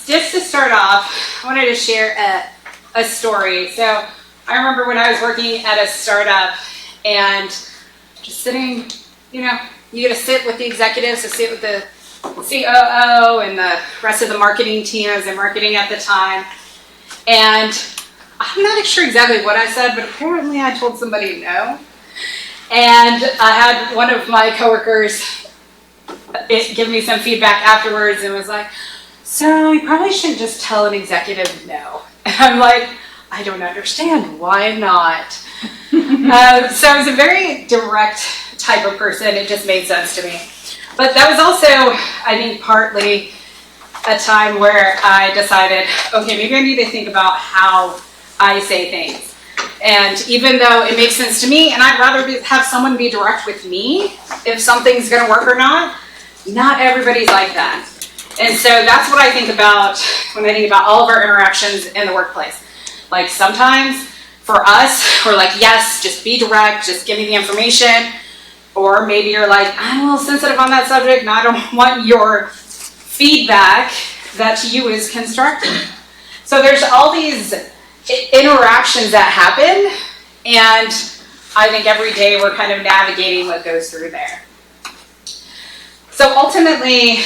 Just to start off, I wanted to share a story. So I remember when I was working at a startup and just sitting, you get to sit with the executives, to sit with the COO and the rest of the marketing team. I was in marketing at the time. And I'm not sure exactly what I said, but apparently I told somebody no. And I had one of my coworkers give me some feedback afterwards and was like, so you probably shouldn't just tell an executive no. And I'm like, I don't understand. Why not? So I was a very direct type of person. It just made sense to me. But that was also, I think, partly a time where I decided, okay, maybe I need to think about how I say things. And even though it makes sense to me, and I'd rather have someone be direct with me if something's going to work or not everybody's like that. And so that's what I think about when I think about all of our interactions in the workplace. Like sometimes for us, we're like, yes, just be direct, just give me the information. Or maybe you're like, I'm a little sensitive on that subject and I don't want your feedback that to you is constructive. So there's all these interactions that happen, and I think every day we're kind of navigating what goes through there. So ultimately,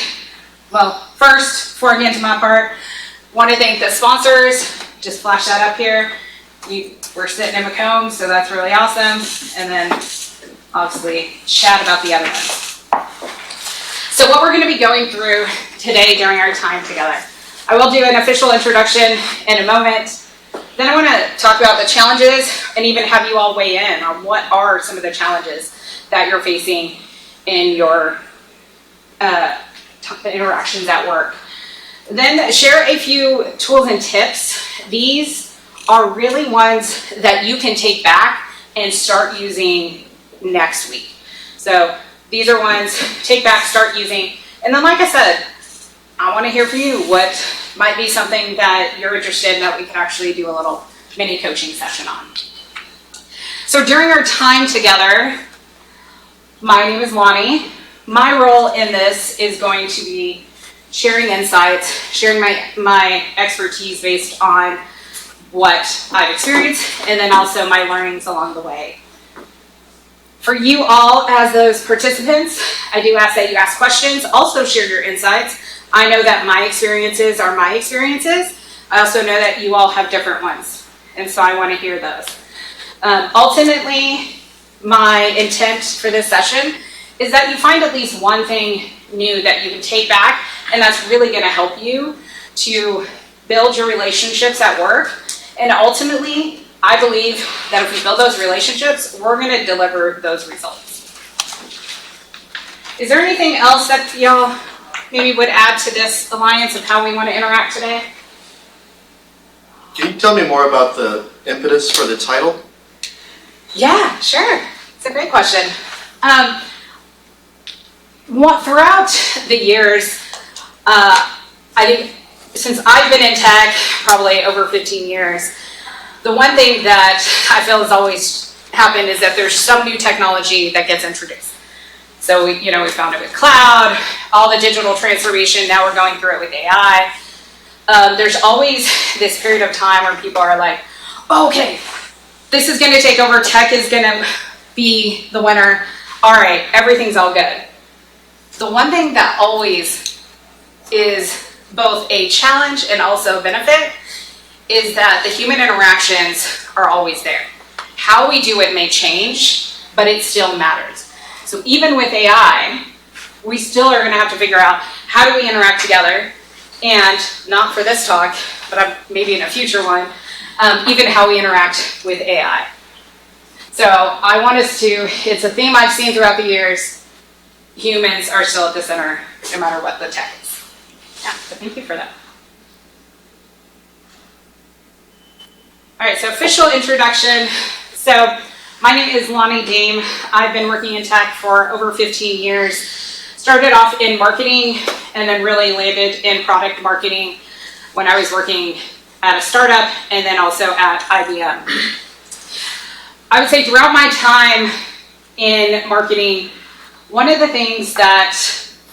well, first, before I get into my part, I want to thank the sponsors. Just flash that up here. We're sitting in Macomb, so that's really awesome. And then obviously chat about the other ones. So what we're going to be going through today during our time together. I will do an official introduction in a moment. Then I want to talk about the challenges and even have you all weigh in on what are some of the challenges that you're facing in your interactions at work. Then share a few tools and tips. These are really ones that you can take back and start using next week. So these are ones take back, start using. And then like I said, I want to hear from you what might be something that you're interested in that we can actually do a little mini coaching session on. So during our time together, my name is Lani. My role in this is going to be sharing insights, sharing my expertise based on what I've experienced, and then also my learnings along the way. For you all as those participants, I do ask that you ask questions, also share your insights. I know that my experiences are my experiences. I also know that you all have different ones, and so I want to hear those. Ultimately, my intent for this session is that you find at least one thing new that you can take back, and that's really going to help you to build your relationships at work. And ultimately, I believe that if we build those relationships, we're going to deliver those results. Is there anything else that y'all maybe would add to this alliance of how we want to interact today? Can you tell me more about the impetus for the title? Yeah, sure. It's a great question. Throughout the years, I think since I've been in tech, probably over 15 years, the one thing that I feel has always happened is that there's some new technology that gets introduced. So we found it with cloud, all the digital transformation. Now we're going through it with AI. There's always this period of time where people are like, oh, okay, this is going to take over. Tech is going to be the winner. All right, everything's all good. The one thing that always is both a challenge and also a benefit is that the human interactions are always there. How we do it may change, but it still matters. So even with AI, we still are going to have to figure out how do we interact together, and not for this talk, but maybe in a future one, even how we interact with AI. So I want us to, it's a theme I've seen throughout the years, humans are still at the center no matter what the tech is. Yeah, so thank you for that. All right, so official introduction. So my name is Lani Dame. I've been working in tech for over 15 years. Started off in marketing and then really landed in product marketing when I was working at a startup and then also at IBM. I would say throughout my time in marketing, one of the things that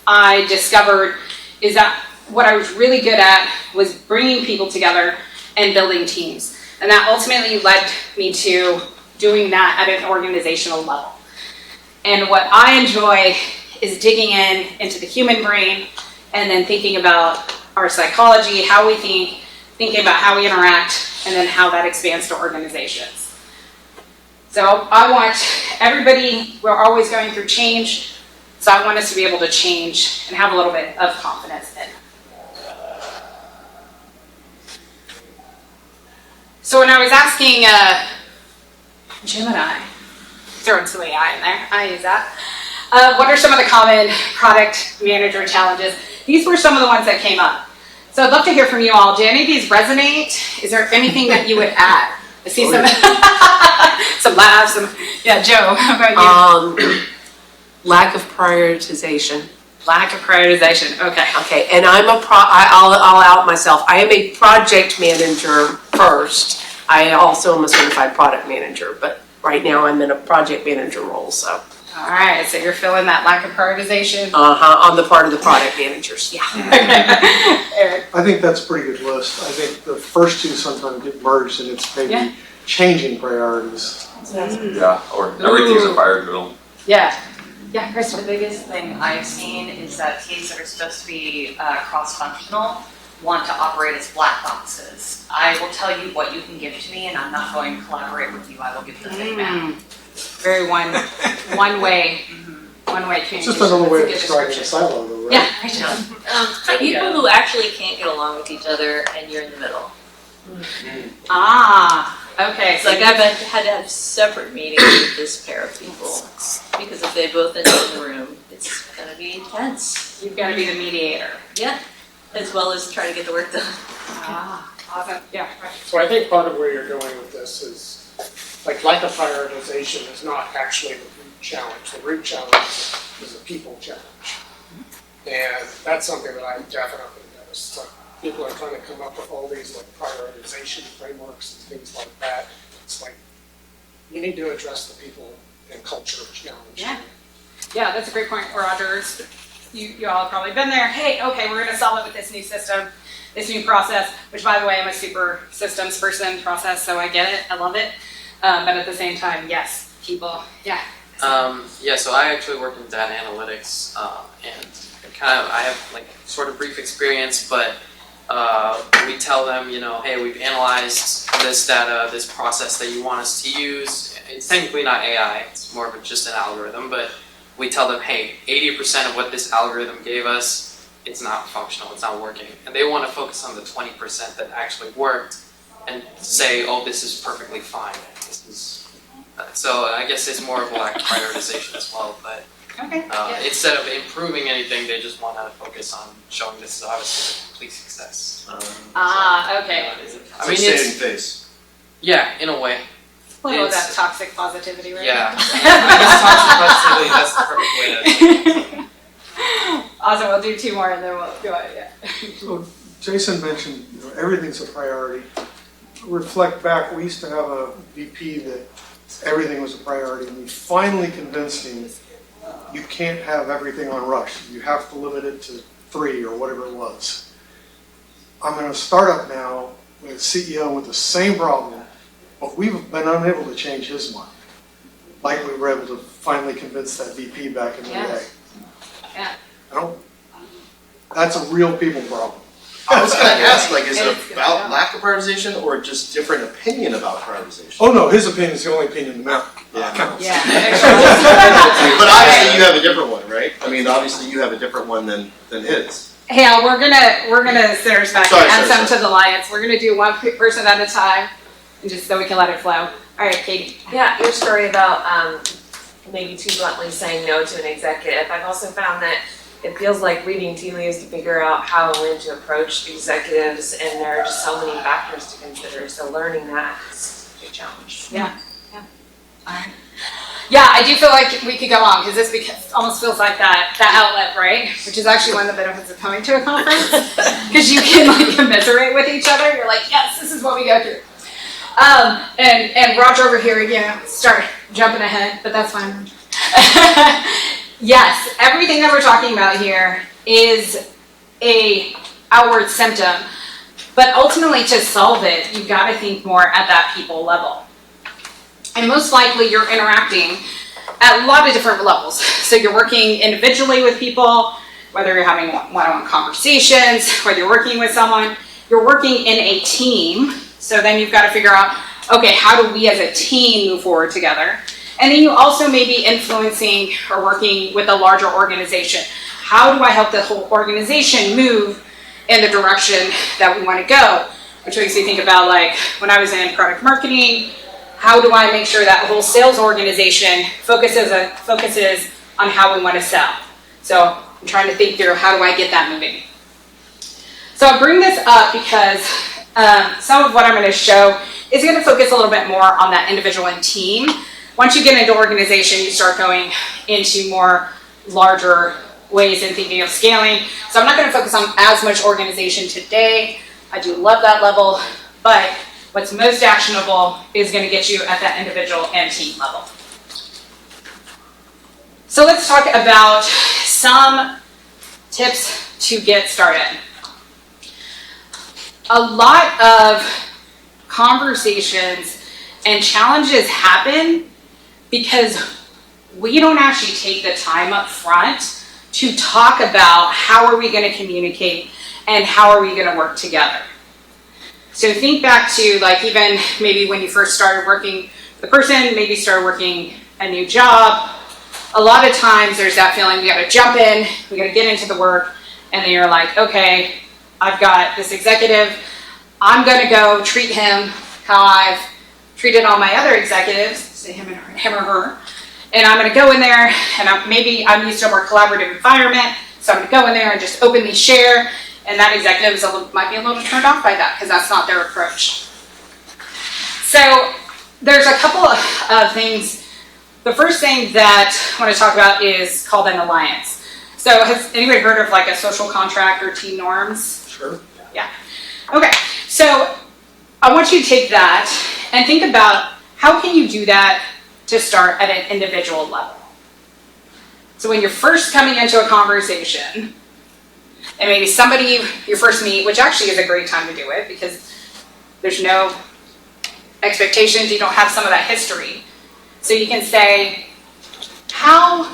I discovered is that what I was really good at was bringing people together and building teams. And that ultimately led me to doing that at an organizational level. And what I enjoy is digging into the human brain and then thinking about our psychology, how we think, thinking about how we interact, and then how that expands to organizations. So I want everybody, we're always going through change, so I want us to be able to change and have a little bit of confidence in. So when I was asking Gemini, throwing some AI in there, I use that. What are some of the common product manager challenges? These were some of the ones that came up. So I'd love to hear from you all. Do any of these resonate? Is there anything that you would add? I see some laughs. Yeah, Joe, how about you? Lack of prioritization. Lack of prioritization. Okay. Okay, and I'll out myself. I am a project manager first. I also am a certified product manager, but right now I'm in a project manager role, so. All right, so you're feeling that lack of prioritization? On the part of the product managers, yeah. Eric? I think that's a pretty good list. I think the first two sometimes get merged and it's maybe changing priorities. Yeah, or everything's a fire drill. Yeah. Yeah, Crystal. The biggest thing I've seen is that teams that are supposed to be cross-functional want to operate as black boxes. I will tell you what you can give to me, and I'm not going to collaborate with you. I will give the thing back. Very one way communication. It's just another way of That's a good describing a description. silo though, right? Yeah, I know. People who actually can't get along with each other and you're in the middle. Okay. So like I've had to have separate meetings with this pair of people because if they both end up in the room, it's gonna be intense. You've got to be the mediator. Yeah, as well as try to get the work done. Awesome. Yeah. So I think part of where you're going with this is, like lack of prioritization is not actually the root challenge. The root challenge is a people challenge. And that's something that I definitely noticed. Like, people are trying to come up with all these like prioritization frameworks and things like that. It's like, you need to address the people and culture challenge. Yeah. Yeah, that's a great point, Rogers. You all have probably been there. Hey, okay, we're going to solve it with this new system, this new process, which by the way, I'm a super systems person process, so I get it, I love it. But at the same time, yes, people, yeah. Yeah, so I actually work in data analytics, and I have like sort of brief experience, but we tell them, hey, we've analyzed this data, this process that you want us to use. It's technically not AI, it's more of just an algorithm, but we tell them, hey, 80% of what this algorithm gave us, it's not functional, it's not working. And they want to focus on the 20% that actually worked and say, oh, this is perfectly fine. So I guess it's more of a lack of prioritization as well, but instead of improving anything, they just want to focus on showing this is obviously a complete success. Okay. I mean, saving face. Yeah, in a way. A little of that toxic positivity, right? Yeah. I guess toxic positivity, that's the perfect way to. Awesome, we'll do two more and then we'll go on, yeah. So Jason mentioned, everything's a priority. Reflect back, we used to have a VP that everything was a priority, and we finally convinced him you can't have everything on rush. You have to limit it to 3 or whatever it was. I'm in a startup now with a CEO with the same problem, but we've been unable to change his mind. Like we were able to finally convince that VP back in the day. Yeah. That's a real people problem. I was going to ask, is it about lack of prioritization or just different opinion about prioritization? Oh no, his opinion is the only opinion that matters. Yeah. Counts. Yeah. But obviously you have a different one, right? I mean, obviously you have a different one than his. Hey, Al, we're gonna sit us back Sorry, and add sorry. some to the alliance. We're gonna do one person at a time, and just so we can let it flow. All right, Katie. Yeah, your story about maybe too bluntly saying no to an executive. I've also found that it feels like reading tea leaves to figure out how and when to approach executives, and there are just so many factors to consider. So learning that is a big challenge. Yeah. All right. Yeah, I do feel like we could go on because this almost feels like that outlet, right? Which is actually one of the benefits of coming to a conference because you can commiserate with each other. You're like, yes, this is what we go through. And Roger over here, start jumping ahead, but that's fine. Yes, everything that we're talking about here is a outward symptom. But ultimately, to solve it, you've got to think more at that people level. And most likely, you're interacting at a lot of different levels. So you're working individually with people, whether you're having one-on-one conversations, whether you're working with someone, you're working in a team. So then you've got to figure out, okay, how do we as a team move forward together? And then you also may be influencing or working with a larger organization. How do I help the whole organization move in the direction that we want to go? Which makes me think about, like, when I was in product marketing, how do I make sure that whole sales organization focuses on how we want to sell? So I'm trying to think through, how do I get that moving? So I bring this up because some of what I'm going to show is going to focus a little bit more on that individual and team. Once you get into organization, you start going into more larger ways in thinking of scaling. So I'm not going to focus on as much organization today. I do love that level, but what's most actionable is going to get you at that individual and team level. So let's talk about some tips to get started. A lot of conversations and challenges happen because we don't actually take the time up front to talk about how are we going to communicate and how are we going to work together. So think back to, like, even maybe when you first started working, the person maybe started working a new job. A lot of times there's that feeling, we got to jump in, we got to get into the work, and then you're like, okay, I've got this executive, I'm going to go treat him how I've treated all my other executives, say him or her, and I'm going to go in there, and maybe I'm used to a more collaborative environment, so I'm going to go in there and just openly share, and that executive might be a little turned off by that because that's not their approach. So there's a couple of things. The first thing that I want to talk about is called an alliance. So has anybody heard of, like, a social contract or team norms? Sure. Yeah. Okay. So I want you to take that and think about, how can you do that to start at an individual level? So when you're first coming into a conversation, and maybe somebody you first meet, which actually is a great time to do it because there's no expectations, you don't have some of that history. So you can say, how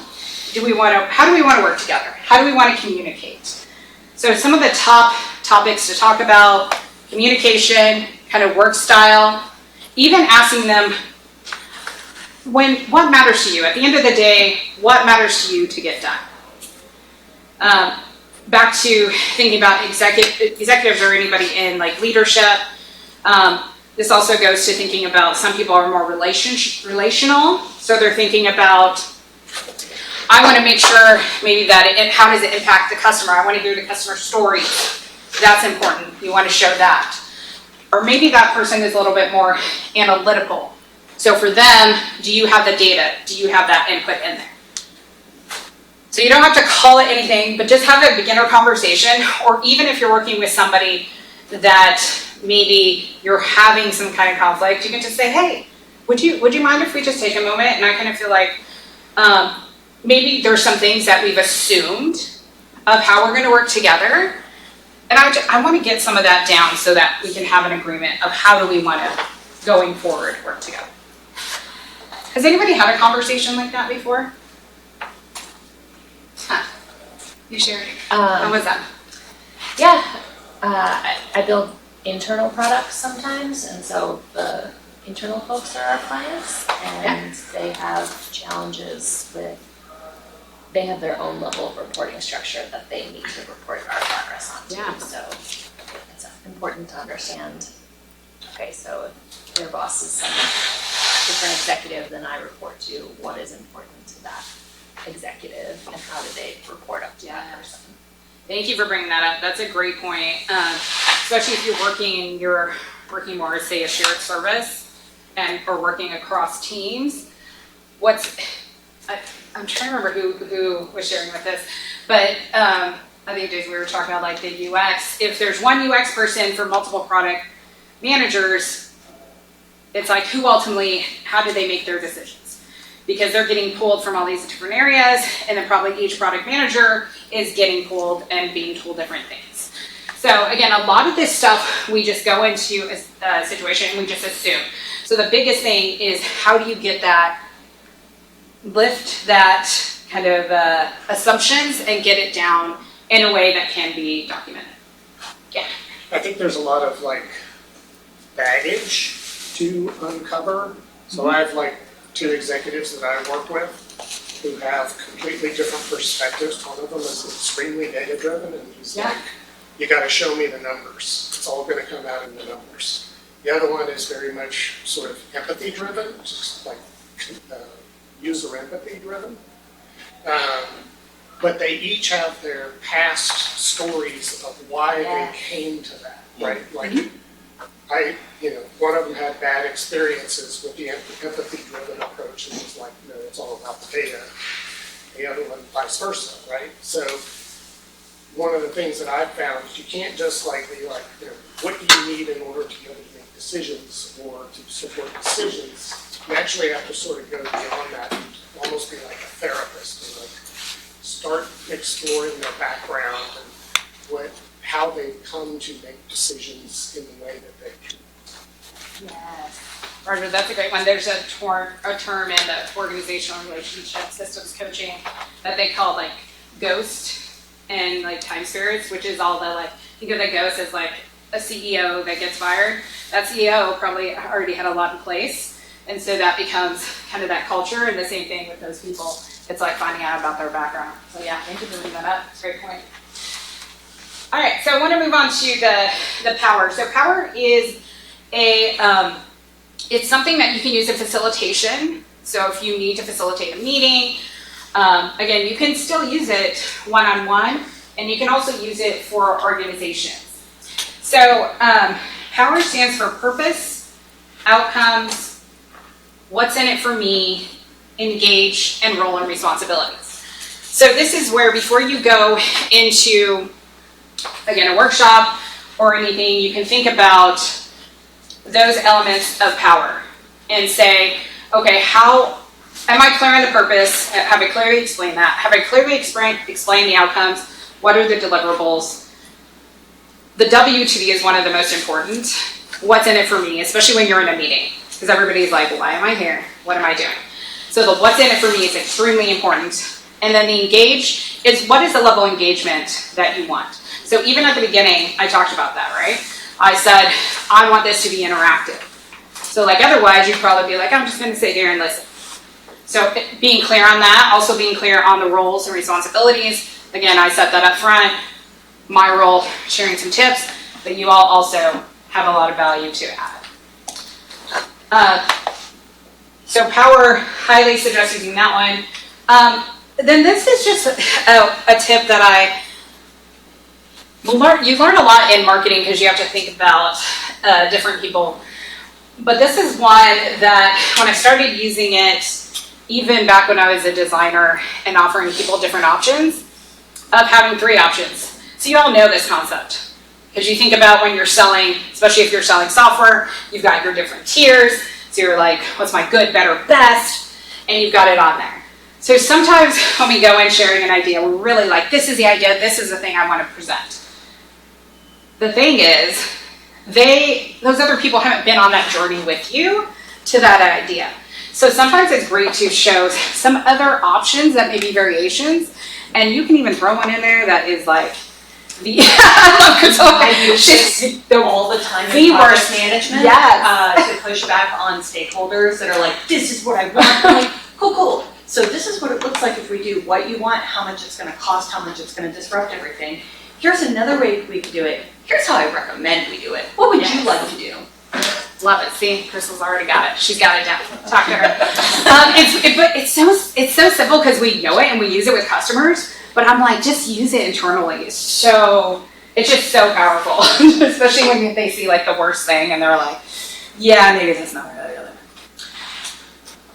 do we want to work together? How do we want to communicate? So some of the top topics to talk about: communication, kind of work style, even asking them, what matters to you? At the end of the day, what matters to you to get done? Back to thinking about executives or anybody in, like, leadership. This also goes to thinking about, some people are more relational, so they're thinking about, I want to make sure maybe that how does it impact the customer? I want to hear the customer story. That's important. You want to show that. Or maybe that person is a little bit more analytical. So for them, do you have the data? Do you have that input in there? So you don't have to call it anything, but just have a beginner conversation, or even if you're working with somebody that maybe you're having some kind of conflict, you can just say, hey, would you mind if we just take a moment? And I kind of feel like maybe there's some things that we've assumed of how we're going to work together. And I want to get some of that down so that we can have an agreement of how do we want to, going forward, work together. Has anybody had a conversation like that before? You shared. How was that? Yeah, I build internal products sometimes, and so the internal folks are our clients, and they have challenges with, they have their own level of reporting structure that they need to report our progress on too. Yeah. So it's important to understand, okay, so if their boss is some different executive than I report to, what is important to that executive and how do they report up to that person? Thank you for bringing that up. That's a great point. Especially if you're working more as, say, a shared service or working across teams. I'm trying to remember who was sharing with this, but I think we were talking about, like, the UX. If there's one UX person for multiple product managers, it's like, how do they make their decisions? Because they're getting pulled from all these different areas, and then probably each product manager is getting pulled and being told different things. So again, a lot of this stuff, we just go into a situation and we just assume. So the biggest thing is how do you get that, lift that kind of assumptions and get it down in a way that can be documented. I think there's a lot of like baggage to uncover. So I have like 2 executives that I work with who have completely different perspectives. One of them is extremely data driven and he's like, you gotta show me the numbers. It's all gonna come out in the numbers. The other one is very much sort of empathy driven, just like user empathy driven. But they each have their past stories of why they came to that, right? Like, one of them had bad experiences with the empathy-driven approach and was like, no, it's all about the data. The other one, vice versa, right? So, one of the things that I've found is you can't just like be like, what do you need in order to be able to make decisions or to support decisions? You actually have to sort of go beyond that and almost be like a therapist and like start exploring their background and how they've come to make decisions in the way that they do. Yes. Roger, that's a great one. There's a term in the organizational relationship systems coaching that they call like ghost and like time spirits, which is all the like, think of the ghost as like a CEO that gets fired. That CEO probably already had a lot in place. And so that becomes kind of that culture, and the same thing with those people. It's like finding out about their background. So yeah, thank you for bringing that up. It's a great point. All right, so I want to move on to the power. So power is it's something that you can use in facilitation. So if you need to facilitate a meeting, again, you can still use it one-on-one, and you can also use it for organizations. So power stands for purpose, outcomes, what's in it for me, engage, and role and responsibilities. So this is where before you go into, again, a workshop or anything, you can think about those elements of power and say, okay, how am I clear on the purpose? Have I clearly explained that? Have I clearly explained the outcomes? What are the deliverables? The W to D is one of the most important. What's in it for me, especially when you're in a meeting, because everybody's like, why am I here? What am I doing? So the what's in it for me is extremely important. And then the engage is what is the level of engagement that you want. So even at the beginning, I talked about that, right? I said, I want this to be interactive. So like otherwise, you'd probably be like, I'm just gonna sit here and listen. So being clear on that, also being clear on the roles and responsibilities. Again, I set that up front. My role, sharing some tips, but you all also have a lot of value to add. So power, highly suggest using that one. Then this is just a tip that you learn a lot in marketing because you have to think about different people. But this is one that when I started using it, even back when I was a designer and offering people different options, of having 3 options. So you all know this concept. Because you think about when you're selling, especially if you're selling software, you've got your different tiers. So you're like, what's my good, better, best? And you've got it on there. So sometimes when we go in sharing an idea, we're really like, this is the idea, this is the thing I want to present. The thing is, those other people haven't been on that journey with you to that idea. So sometimes it's great to show some other options that may be variations, and you can even throw one in there that is like, I use this all the time in project management to push back on stakeholders that are like, this is what I want. I'm like, cool. So this is what it looks like if we do what you want, how much it's going to cost, how much it's going to disrupt everything. Here's another way we could do it. Here's how I recommend we do it. What would you like to do? Love it. See, Crystal's already got it. She's got it down. Talk to her. It's so simple because we know it and we use it with customers. But I'm like, just use it internally. It's just so powerful, especially when they see like the worst thing and they're like, yeah, maybe it's not really.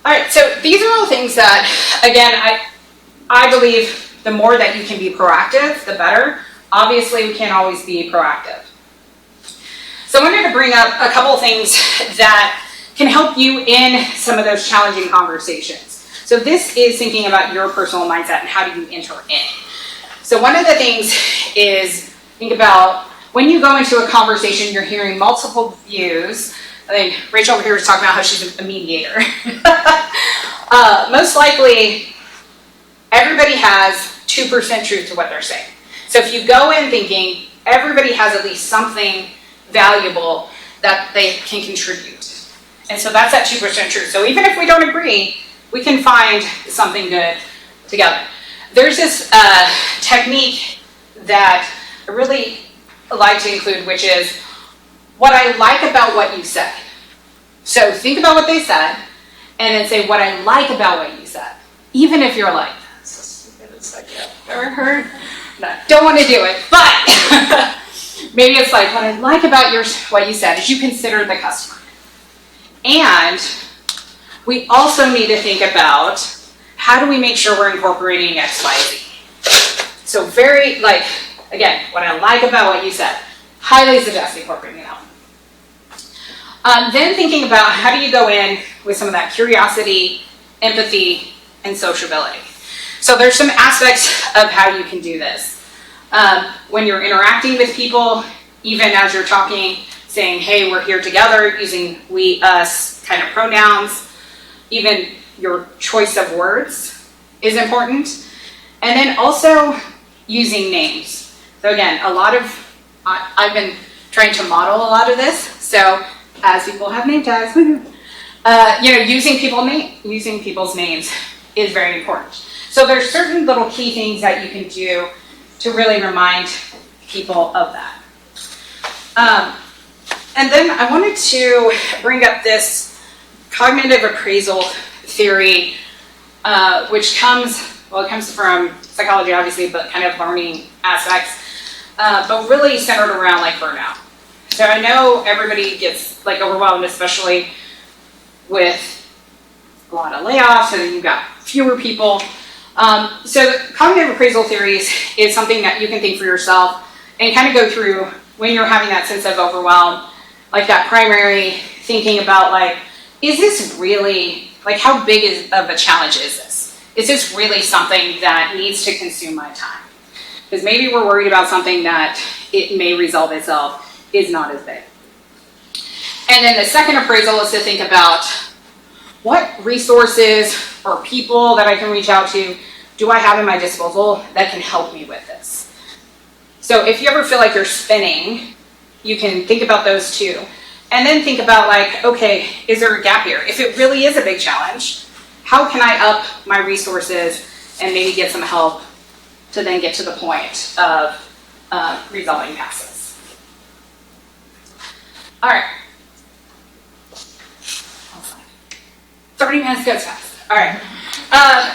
All right, so these are all things that, again, I believe the more that you can be proactive, the better. Obviously, we can't always be proactive. So I wanted to bring up a couple of things that can help you in some of those challenging conversations. So this is thinking about your personal mindset and how do you enter in. So one of the things is think about when you go into a conversation, you're hearing multiple views. I think Rachel over here was talking about how she's a mediator. Most likely, everybody has 2% truth to what they're saying. So if you go in thinking everybody has at least something valuable that they can contribute. And so that's that 2% truth. So even if we don't agree, we can find something good together. There's this technique that I really like to include, which is what I like about what you said. So think about what they said, and then say what I like about what you said. Even if you're like, that's so stupid, it's like, I've never heard. No, don't want to do it, but maybe it's like, what I like about what you said is you consider the customer. And we also need to think about how do we make sure we're incorporating X, Y, Z. So very, like, again, what I like about what you said, highly suggest incorporating that. Then thinking about how do you go in with some of that curiosity, empathy, and sociability. So there's some aspects of how you can do this. When you're interacting with people, even as you're talking, saying, hey, we're here together, using we, us kind of pronouns, even your choice of words is important. And then also using names. So again, I've been trying to model a lot of this. So as people have name tags, using people's names is very important. So there's certain little key things that you can do to really remind people of that. And then I wanted to bring up this cognitive appraisal theory, which comes from psychology, obviously, but kind of learning aspects, but really centered around like burnout. So I know everybody gets like overwhelmed, especially with a lot of layoffs, and you've got fewer people. So cognitive appraisal theories is something that you can think for yourself and kind of go through when you're having that sense of overwhelm, like that primary thinking about like, is this really, like how big of a challenge is this? Is this really something that needs to consume my time? Because maybe we're worried about something that it may resolve itself is not as big. And then the second appraisal is to think about what resources or people that I can reach out to do I have at my disposal that can help me with this? So if you ever feel like you're spinning, you can think about those too. And then think about like, okay, is there a gap here? If it really is a big challenge, how can I up my resources and maybe get some help to then get to the point of resolving past this? All right. 30 minutes goes fast. All right.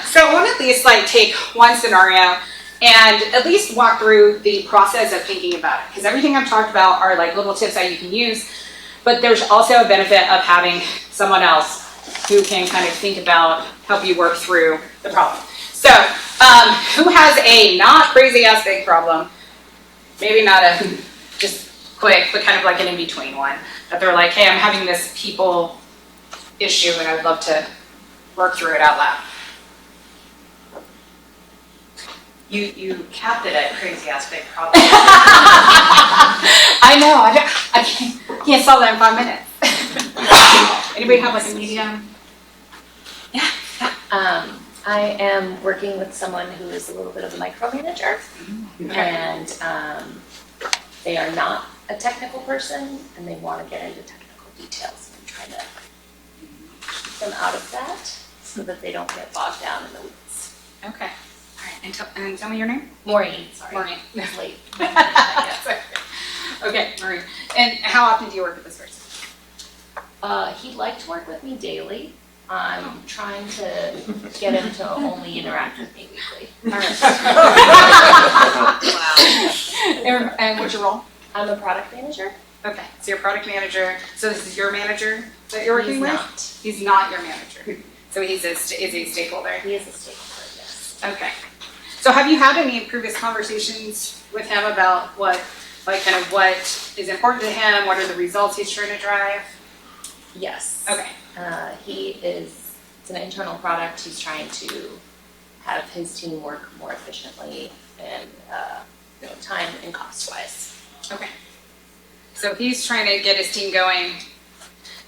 So I want to at least like take one scenario and at least walk through the process of thinking about it. Because everything I've talked about are like little tips that you can use, but there's also a benefit of having someone else who can kind of think about, help you work through the problem. So who has a not crazy ass big problem? Maybe not a just quick, but kind of like an in-between one. That they're like, hey, I'm having this people issue and I'd love to work through it out loud. You capped it at crazy ass big problem. I know, I can't solve that in 5 minutes. Anybody have like a medium? Yeah. I am working with someone who is a little bit of a micromanager, and they are not a technical person, and they want to get into technical details. I'm trying to keep them out of that so that they don't get bogged down in the weeds. Okay. All right. And tell me your name. Maureen, sorry. Maureen. It's late. Okay, Maureen. And how often do you work with this person? He'd like to work with me daily. I'm trying to get him to only interact with me weekly. All right. Wow. And what's your role? I'm a product manager. Okay, so you're a product manager. So this is your manager that you're working He's with? not. He's not your manager. So is he a stakeholder? He is a stakeholder, yes. Okay. So have you had any previous conversations with him about what is important to him? What are the results he's trying to drive? Yes. Okay. It's an internal product. He's trying to have his team work more efficiently and time and cost wise. Okay. So he's trying to get his team going.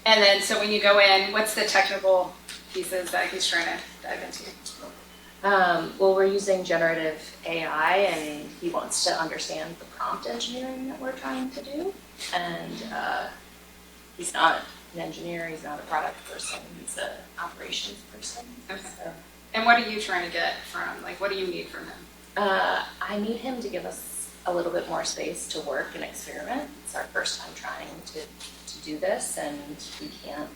And then, so when you go in, what's the technical pieces that he's trying to dive into? Well, we're using generative AI, and he wants to understand the prompt engineering that we're trying to do. And he's not an engineer, he's not a product person, he's an operations person. Okay. So, And what are you trying to get from, like, what do you need from him? I need him to give us a little bit more space to work and experiment. It's our first time trying to do this, and we can't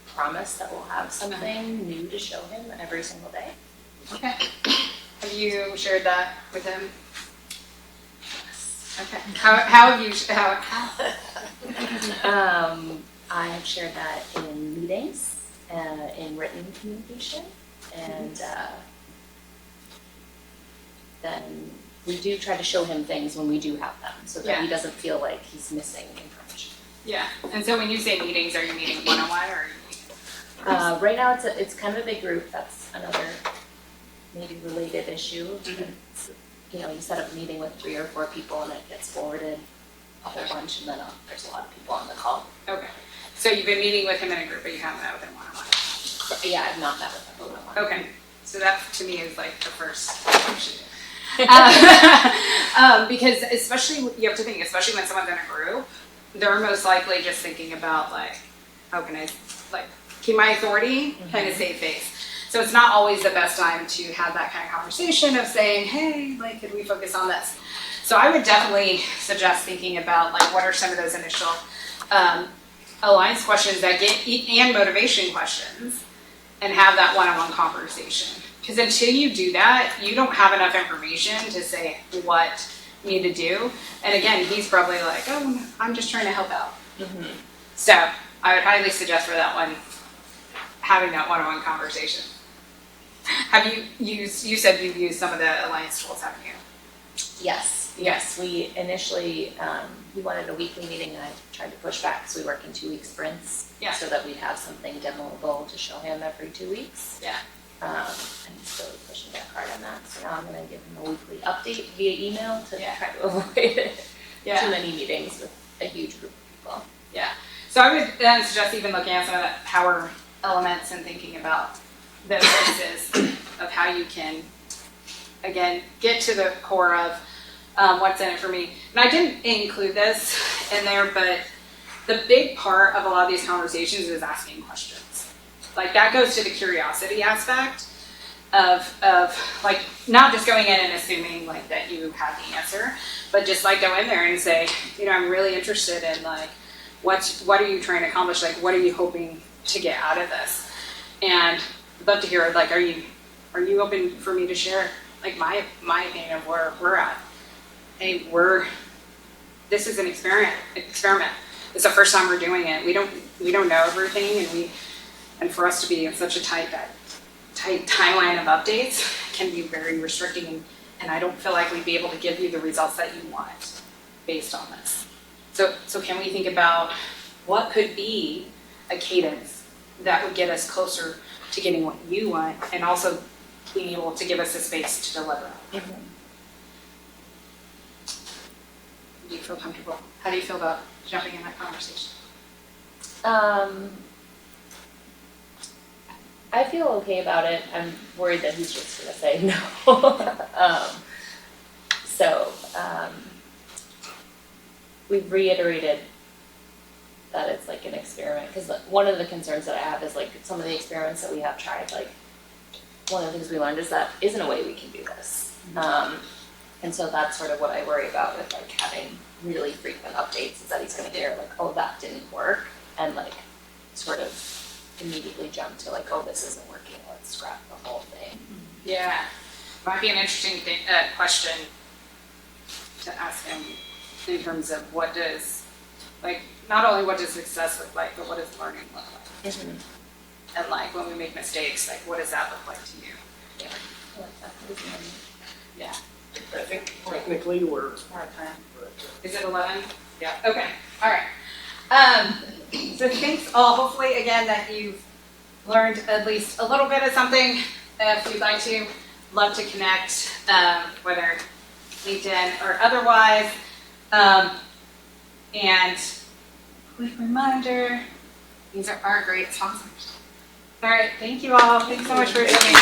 promise that we'll have something new to show him every single day. Okay. Have you shared that with him? Okay. How have you, I have shared that in meetings, in written communication, and then we do try to show him things when we do have them, so that he doesn't feel like he's missing information. Yeah. And so when you say meetings, are you meeting one-on-one or are you meeting? Right now, it's kind of a big group. That's another maybe related issue. It's, you know, you set up a meeting with 3 or 4 people, and it gets forwarded a whole bunch, and then there's a lot of people on the call. Okay. So you've been meeting with him in a group, but you haven't met with him one-on-one? But yeah, I've not met with him one-on-one. Okay. So that, to me, is like the first because especially, you have to think, especially when someone's in a group, they're most likely just thinking about, like, how can I, like, keep my authority, kind of save face. So it's not always the best time to have that kind of conversation of saying, hey, like, could we focus on this? So I would definitely suggest thinking about, like, what are some of those initial alliance questions that get, and motivation questions, and have that one-on-one conversation. Because until you do that, you don't have enough information to say what you need to do. And again, he's probably like, oh, I'm just trying to help out. So I would highly suggest for that one, having that one-on-one conversation. Have you used, you said you've used some of the alliance tools, haven't you? Yes, we initially, we wanted a weekly meeting, and I tried to push back because we work in 2-week sprints. Yeah. So that we'd have something demoable to show him every 2 weeks. Yeah. And he's really pushing back hard on that. So now I'm gonna give him a weekly update via email to try to avoid too many meetings with a huge group of people. Yeah. So I would then suggest even looking at some of the power elements and thinking about those pieces of how you can, again, get to the core of what's in it for me. And I didn't include this in there, but the big part of a lot of these conversations is asking questions. Like, that goes to the curiosity aspect of like, not just going in and assuming, like, that you have the answer, but just, like, go in there and say, you know, I'm really interested in, like, what are you trying to accomplish? Like, what are you hoping to get out of this? And I'd love to hear, like, are you open for me to share, like, my opinion of where we're at? Hey, this is an experiment. It's the first time we're doing it. We don't know everything, and for us to be in such a tight timeline of updates can be very restricting, and I don't feel like we'd be able to give you the results that you want based on this. So can we think about what could be a cadence that would get us closer to getting what you want, and also being able to give us the space to deliver? Do you feel comfortable? How do you feel about jumping in that conversation? I feel okay about it. I'm worried that he's just gonna say no. We've reiterated that it's like an experiment, because one of the concerns that I have is, like, some of the experiments that we have tried, like, one of the things we learned is that isn't a way we can do this. And so that's sort of what I worry about with, like, having really frequent updates, is that he's gonna hear, like, oh, that didn't work, and, like, sort of immediately jump to, like, oh, this isn't working, let's scrap the whole thing. Yeah, might be an interesting question to ask him in terms of what does, like, not only what does success look like, but what does learning look like? And, like, when we make mistakes, like, what does that look like to you? Yeah, I like that. Yeah. I think technically we're, Is it 11? Yeah. Okay. All right. So thanks all. Hopefully, again, that you've learned at least a little bit of something. If you'd like to, love to connect, whether LinkedIn or otherwise. And quick reminder, these are our great sponsors. All right, thank you all. Thanks so much for attending.